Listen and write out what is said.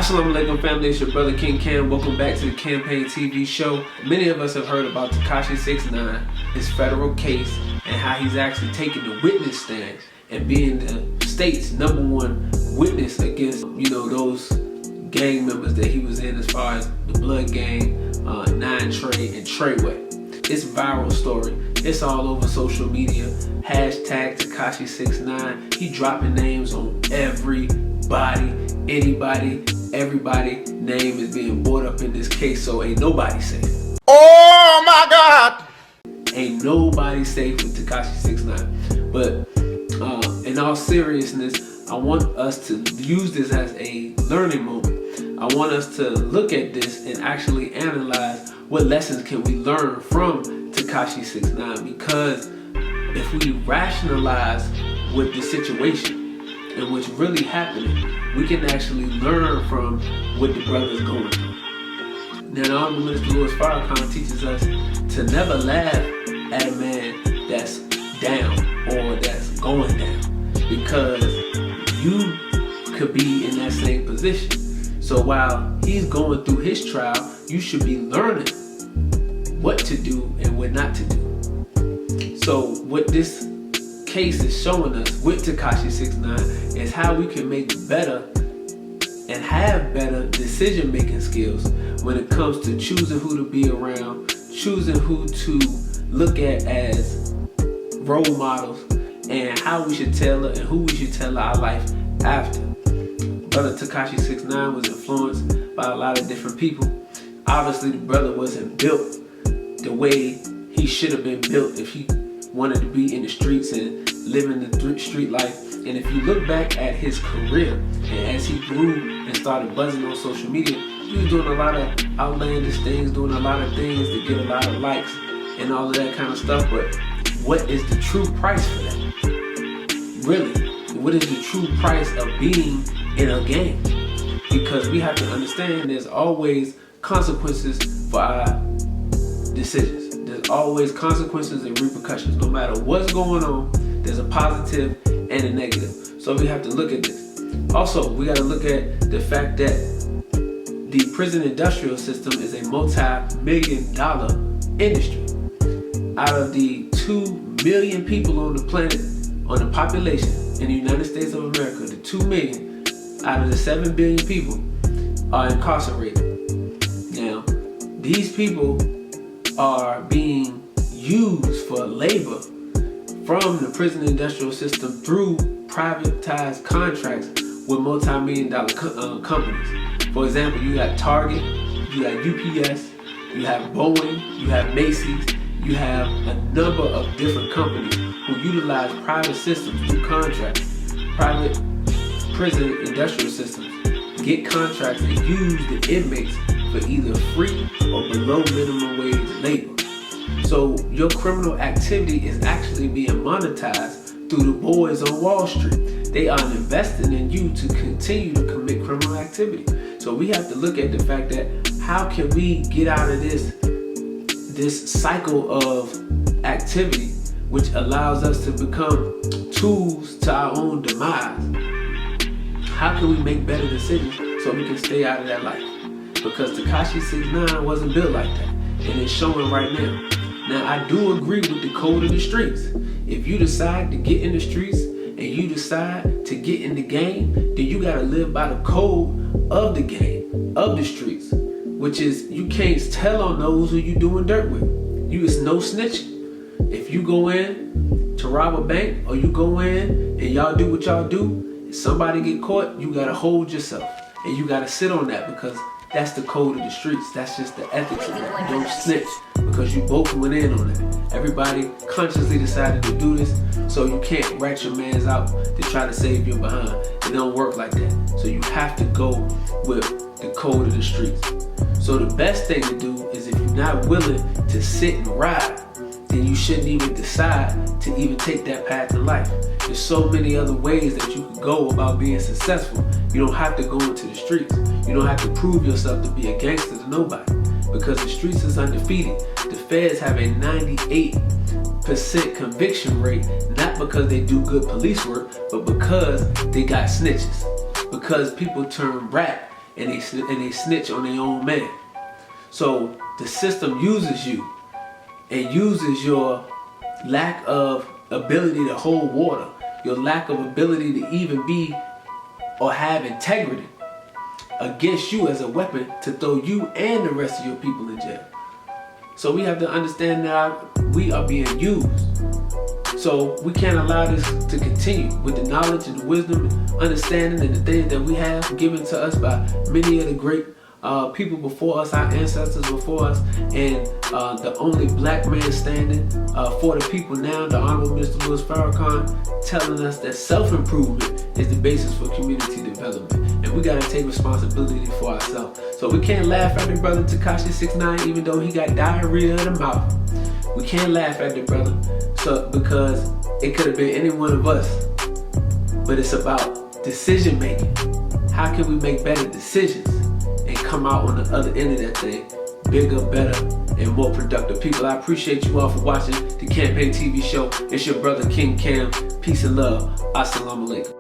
Assalamu alaikum family, it's your brother King Cam. Welcome back to the Campaign TV show. Many of us have heard about Tekashi 6ix9ine, his federal case, and how he's actually taking the witness stand and being the state's #1 witness against, those gang members that he was in, as far as the Blood Gang, 9 Trey, and Treyway. It's a viral story. It's all over social media. Hashtag Tekashi 6ix9ine. He dropping names on everybody, anybody, everybody name is being brought up in this case, so ain't nobody safe. Oh my God! Ain't nobody safe with Tekashi 6ix9ine. But in all seriousness, I want us to use this as a learning moment. I want us to look at this and actually analyze what lessons can we learn from Tekashi 6ix9ine, because if we rationalize with the situation and what's really happening, we can actually learn from what the brother's going through. Now, the Honorable Minister Louis Farrakhan teaches us to never laugh at a man that's down or that's going down, because you could be in that same position. So while he's going through his trial, you should be learning what to do and what not to do. So what this case is showing us with Tekashi 6ix9ine is how we can make better and have better decision-making skills when it comes to choosing who to be around, choosing who to look at as role models, and how we should tailor and who we should tailor our life after. Brother Tekashi 6ix9ine was influenced by a lot of different people. Obviously, the brother wasn't built the way he should have been built if he wanted to be in the streets and living the street life. And if you look back at his career, and as he grew and started buzzing on social media, he was doing a lot of outlandish things, doing a lot of things to get a lot of likes and all of that kind of stuff. But what is the true price for that? Really, what is the true price of being in a gang? Because we have to understand there's always consequences for our decisions. There's always consequences and repercussions. No matter what's going on, there's a positive and a negative. So we have to look at this. Also, we got to look at the fact that the prison industrial system is a multi-million-dollar industry. Out of the 2 million people on the planet, on the population in the United States of America, the 2 million out of the 7 billion people are incarcerated. Now, these people are being used for labor from the prison industrial system through privatized contracts with multi-million-dollar companies. For example, you got Target, you got UPS, you have Boeing, you have Macy's, you have a number of different companies who utilize private systems through contracts, private prison industrial systems, get contracts and use the inmates for either free or below minimum wage labor. So your criminal activity is actually being monetized through the boys on Wall Street. They are investing in you to continue to commit criminal activity. So we have to look at the fact that how can we get out of this cycle of activity, which allows us to become tools to our own demise. How can we make better decisions so we can stay out of that life? Because Tekashi 6ix9ine wasn't built like that, and it's showing right now. Now, I do agree with the code of the streets. If you decide to get in the streets and you decide to get in the game, then you gotta live by the code of the game, of the streets, which is you can't tell on those who you doing dirt with. You is no snitching. If you go in to rob a bank, or you go in and y'all do what y'all do, if somebody get caught, you gotta hold yourself. And you gotta sit on that, because that's the code of the streets. That's just the ethics of that. You don't snitch, because you both went in on it. Everybody consciously decided to do this, so you can't rat your mans out to try to save your behind. It don't work like that. So you have to go with the code of the streets. So the best thing to do is, if you're not willing to sit and ride, then you shouldn't even decide to even take that path in life. There's so many other ways that you can go about being successful. You don't have to go into the streets. You don't have to prove yourself to be a gangster to nobody, because the streets is undefeated. The feds have a 98% conviction rate, not because they do good police work, but because they got snitches. Because people turn rap and they snitch on their own man. So the system uses you and uses your lack of ability to hold water, your lack of ability to even be or have integrity against you as a weapon to throw you and the rest of your people in jail. So we have to understand that we are being used. So we can't allow this to continue with the knowledge and the wisdom and understanding and the things that we have given to us by many of the great people before us, our ancestors before us, and the only black man standing for the people now, the Honorable Mr. Louis Farrakhan, telling us that self-improvement is the basis for community development. And we gotta take responsibility for ourselves. So we can't laugh at the brother Tekashi 6ix9ine, even though he got diarrhea in the mouth. We can't laugh at the brother, because it could have been any one of us. But it's about decision making. How can we make better decisions and come out on the other end of that thing bigger, better, and more productive people? I appreciate you all for watching the Campaign TV show. It's your brother King Cam. Peace and love. Assalamu alaikum.